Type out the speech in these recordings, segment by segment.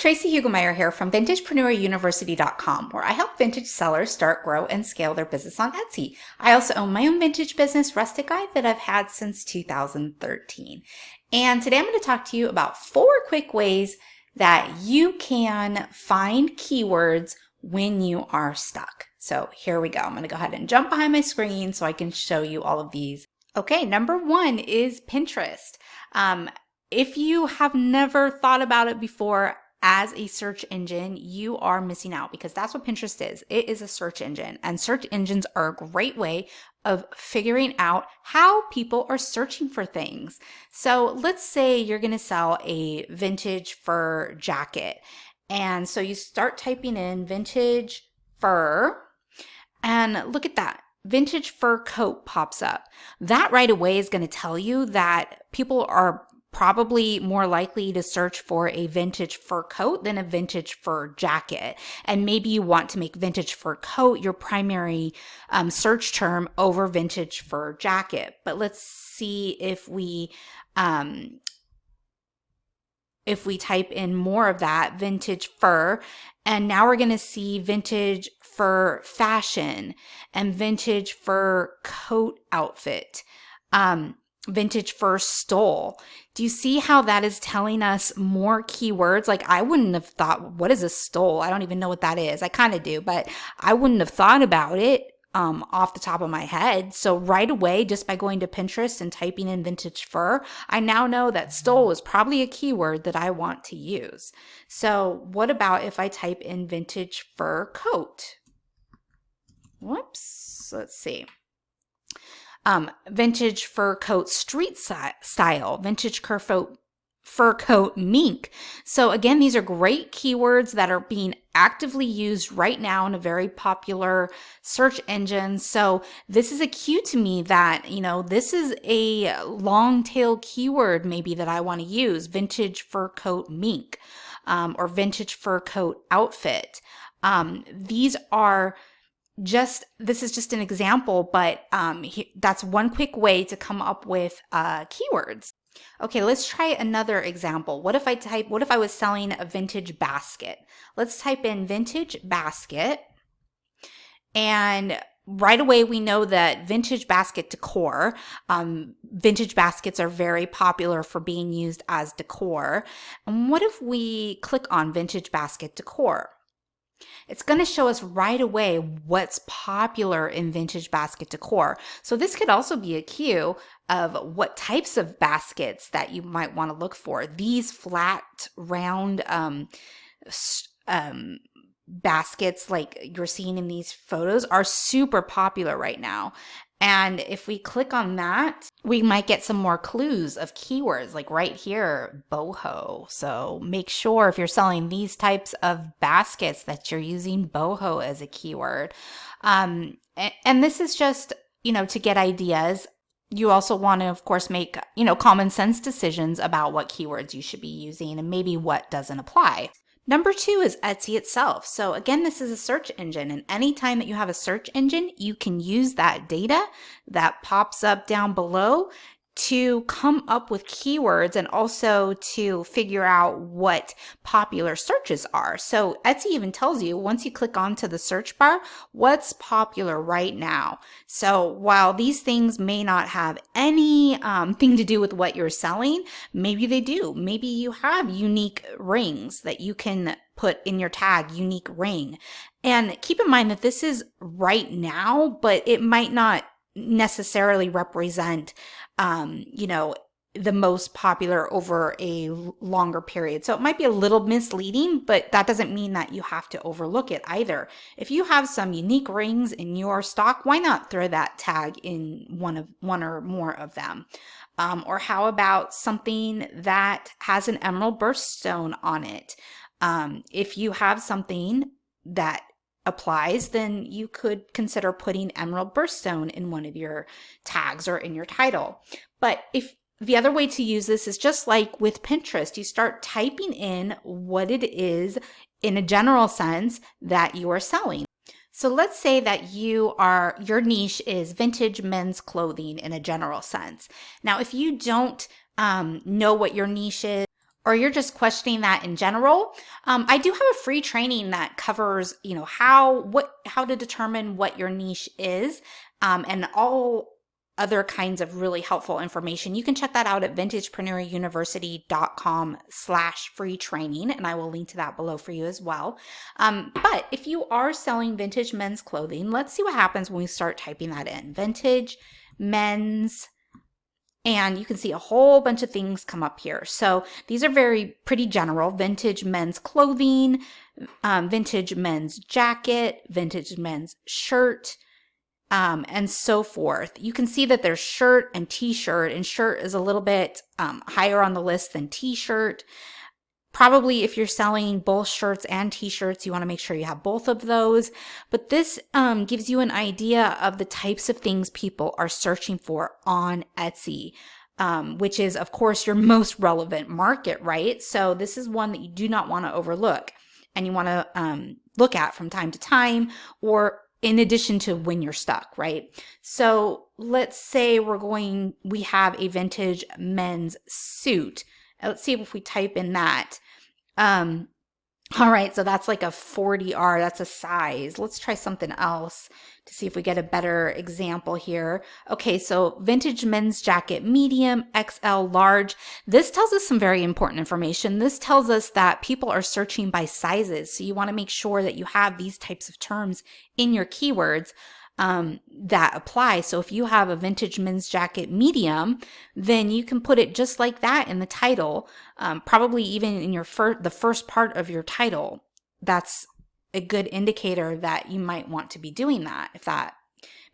Tracy Hugelmeyer here from VintagepreneurUniversity.com, where I help vintage sellers start, grow, and scale their business on Etsy. I also own my own vintage business, Rustic Guide, that I've had since 2013. And today I'm going to talk to you about 4 quick ways that you can find keywords when you are stuck. So here we go. I'm going to go ahead and jump behind my screen so I can show you all of these. Okay, number 1 is Pinterest. If you have never thought about it before as a search engine, you are missing out, because that's what Pinterest is. It is a search engine, and search engines are a great way of figuring out how people are searching for things. So let's say you're going to sell a vintage fur jacket. And so you start typing in vintage fur, and look at that. Vintage fur coat pops up. That right away is going to tell you that people are probably more likely to search for a vintage fur coat than a vintage fur jacket. And maybe you want to make vintage fur coat your primary search term over vintage fur jacket. But let's see if we type in more of that, vintage fur, and now we're going to see vintage fur fashion and vintage fur coat outfit. Vintage fur stole. Do you see how that is telling us more keywords? Like, I wouldn't have thought, what is a stole? I don't even know what that is. I kind of do, but I wouldn't have thought about it off the top of my head. So right away, just by going to Pinterest and typing in vintage fur, I now know that stole is probably a keyword that I want to use. So what about if I type in vintage fur coat? Whoops, let's see. Vintage fur coat street style, vintage fur coat mink. So again, these are great keywords that are being actively used right now in a very popular search engine. So this is a cue to me that, you know, this is a long tail keyword maybe that I want to use, vintage fur coat mink, or vintage fur coat outfit. This is just an example, but that's one quick way to come up with keywords. Okay, let's try another example. What if I was selling a vintage basket? Let's type in vintage basket, and right away we know that vintage basket decor, vintage baskets are very popular for being used as decor. And what if we click on vintage basket decor? It's going to show us right away what's popular in vintage basket decor. So this could also be a cue of what types of baskets that you might want to look for. These flat, round baskets like you're seeing in these photos are super popular right now. And if we click on that, we might get some more clues of keywords, like right here, boho. So make sure if you're selling these types of baskets that you're using boho as a keyword. And this is just, you know, to get ideas. You also want to, of course, make, you know, common sense decisions about what keywords you should be using and maybe what doesn't apply. Number 2 is Etsy itself. So again, this is a search engine, and anytime that you have a search engine, you can use that data that pops up down below to come up with keywords and also to figure out what popular searches are. So Etsy even tells you, once you click onto the search bar, what's popular right now. So while these things may not have any thing to do with what you're selling, maybe they do. Maybe you have unique rings that you can put in your tag, unique ring. And keep in mind that this is right now, but it might not necessarily represent you know, the most popular over a longer period. So it might be a little misleading, but that doesn't mean that you have to overlook it either. If you have some unique rings in your stock, why not throw that tag in one or more of them? Or how about something that has an emerald birthstone on it? If you have something that applies, then you could consider putting emerald birthstone in one of your tags or in your title. But if the other way to use this is just like with Pinterest, you start typing in what it is in a general sense that you are selling. So let's say that your niche is vintage men's clothing in a general sense. Now, if you don't know what your niche is, or you're just questioning that in general, I do have a free training that covers, how to determine what your niche is, and all other kinds of really helpful information. You can check that out at vintagepreneuruniversity.com/free training, and I will link to that below for you as well. But if you are selling vintage men's clothing, let's see what happens when we start typing that in. Vintage men's, and you can see a whole bunch of things come up here. So these are pretty general. Vintage men's clothing, vintage men's jacket, vintage men's shirt, and so forth. You can see that there's shirt and t-shirt, and shirt is a little bit higher on the list than t-shirt. Probably if you're selling both shirts and t-shirts, you want to make sure you have both of those. But this gives you an idea of the types of things people are searching for on Etsy, which is, of course, your most relevant market, right? So this is one that you do not want to overlook, and you want to look at from time to time, or in addition to when you're stuck, right? So let's say we have a vintage men's suit. Let's see if we type in that. All right, so that's like a 40R, that's a size. Let's try something else to see if we get a better example here. Okay, so vintage men's jacket, medium, XL, large. This tells us some very important information. This tells us that people are searching by sizes. So you want to make sure that you have these types of terms in your keywords that apply. So if you have a vintage men's jacket medium, then you can put it just like that in the title, probably even in the first part of your title. That's a good indicator that you might want to be doing that, if that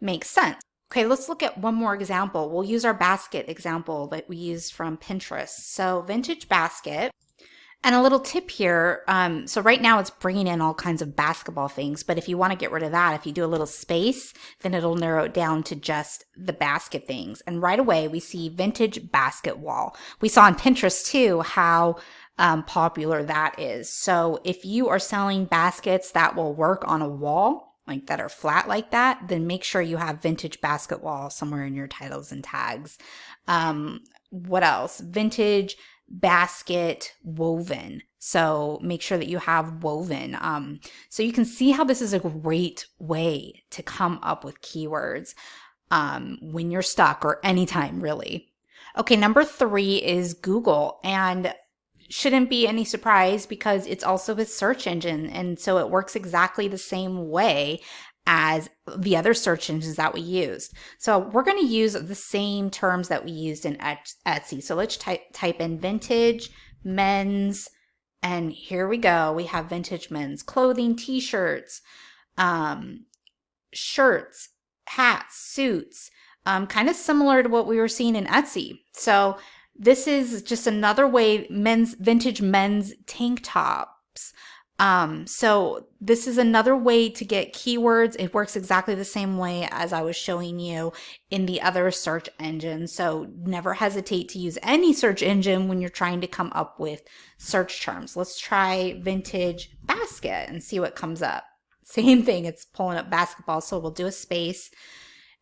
makes sense. Okay, let's look at one more example. We'll use our basket example that we used from Pinterest. So vintage basket. And a little tip here, so right now it's bringing in all kinds of basketball things, but if you want to get rid of that, if you do a little space, then it'll narrow it down to just the basket things. And right away we see vintage basket wall. We saw on Pinterest too how popular that is. So if you are selling baskets that will work on a wall, like that are flat like that, then make sure you have vintage basket wall somewhere in your titles and tags. What else? Vintage basket woven. So make sure that you have woven. So you can see how this is a great way to come up with keywords when you're stuck, or anytime really. Okay, number 3 is Google, and shouldn't be any surprise because it's also a search engine, and so it works exactly the same way as the other search engines that we used. So we're going to use the same terms that we used in Etsy. So let's type in vintage men's, and here we go. We have vintage men's clothing, t-shirts, shirts, hats, suits, kind of similar to what we were seeing in Etsy. So this is just another way, vintage men's tank tops. So this is another way to get keywords. It works exactly the same way as I was showing you in the other search engine. So never hesitate to use any search engine when you're trying to come up with search terms. Let's try vintage basket and see what comes up. Same thing, it's pulling up basketball. So we'll do a space.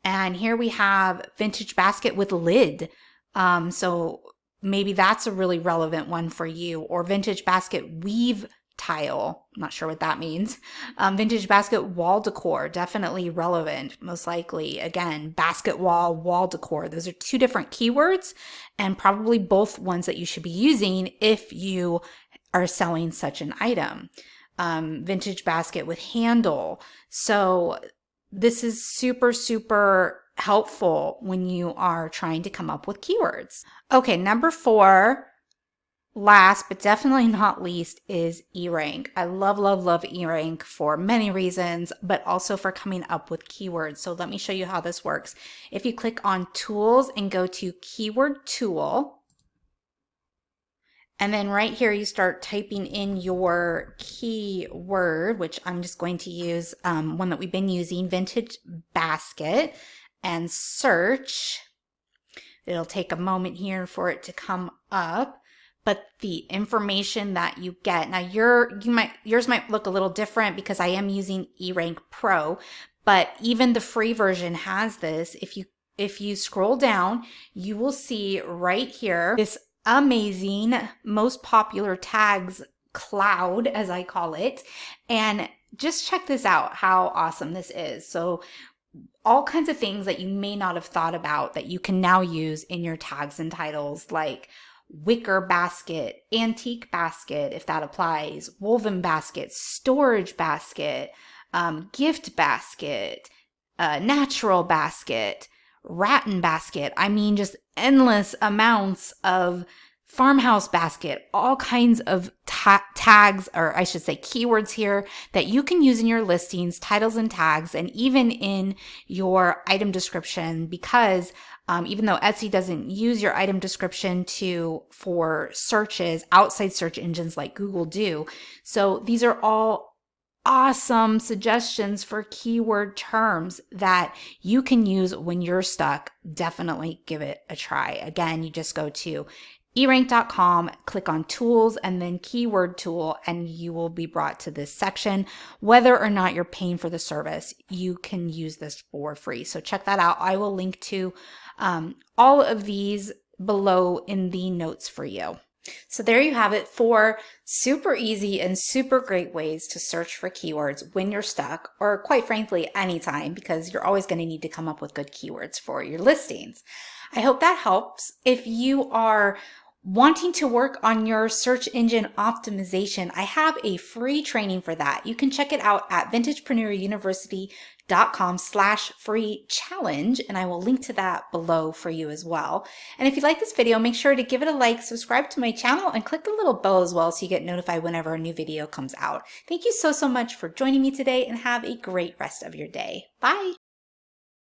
And here we have vintage basket with lid. So maybe that's a really relevant one for you, or vintage basket weave tile. I'm not sure what that means. Vintage basket wall decor, definitely relevant, most likely. Again, basket wall decor. Those are 2 different keywords, and probably both ones that you should be using if you are selling such an item. Vintage basket with handle. So this is super, super helpful when you are trying to come up with keywords. Okay, number 4, last but definitely not least, is eRank. I love, love, love eRank for many reasons, but also for coming up with keywords. So let me show you how this works. If you click on Tools and go to Keyword Tool, and then right here you start typing in your keyword, which I'm just going to use one that we've been using, vintage basket, and search. It'll take a moment here for it to come up. But the information that you get, now yours might look a little different because I am using eRank Pro, but even the free version has this. If you scroll down, you will see right here this amazing, most popular tags cloud, as I call it. And just check this out, how awesome this is. So all kinds of things that you may not have thought about that you can now use in your tags and titles, like wicker basket, antique basket, if that applies, woven basket, storage basket, gift basket, natural basket, rattan basket. I mean, just endless amounts of farmhouse basket, all kinds of tags, or I should say keywords here that you can use in your listings, titles and tags, and even in your item description, because even though Etsy doesn't use your item description for searches, outside search engines like Google do. So these are all awesome suggestions for keyword terms that you can use when you're stuck. Definitely give it a try. Again, you just go to erank.com, click on tools and then keyword tool, and you will be brought to this section. Whether or not you're paying for the service, you can use this for free. So check that out. I will link to all of these below in the notes for you. So there you have it, 4 super easy and super great ways to search for keywords when you're stuck, or quite frankly, anytime, because you're always going to need to come up with good keywords for your listings. I hope that helps. If you are wanting to work on your search engine optimization, I have a free training for that. You can check it out at vintagepreneuruniversity.com/free challenge, and I will link to that below for you as well. And if you like this video, make sure to give it a like, subscribe to my channel, and click the little bell as well so you get notified whenever a new video comes out. Thank you so much for joining me today, and have a great rest of your day. Bye!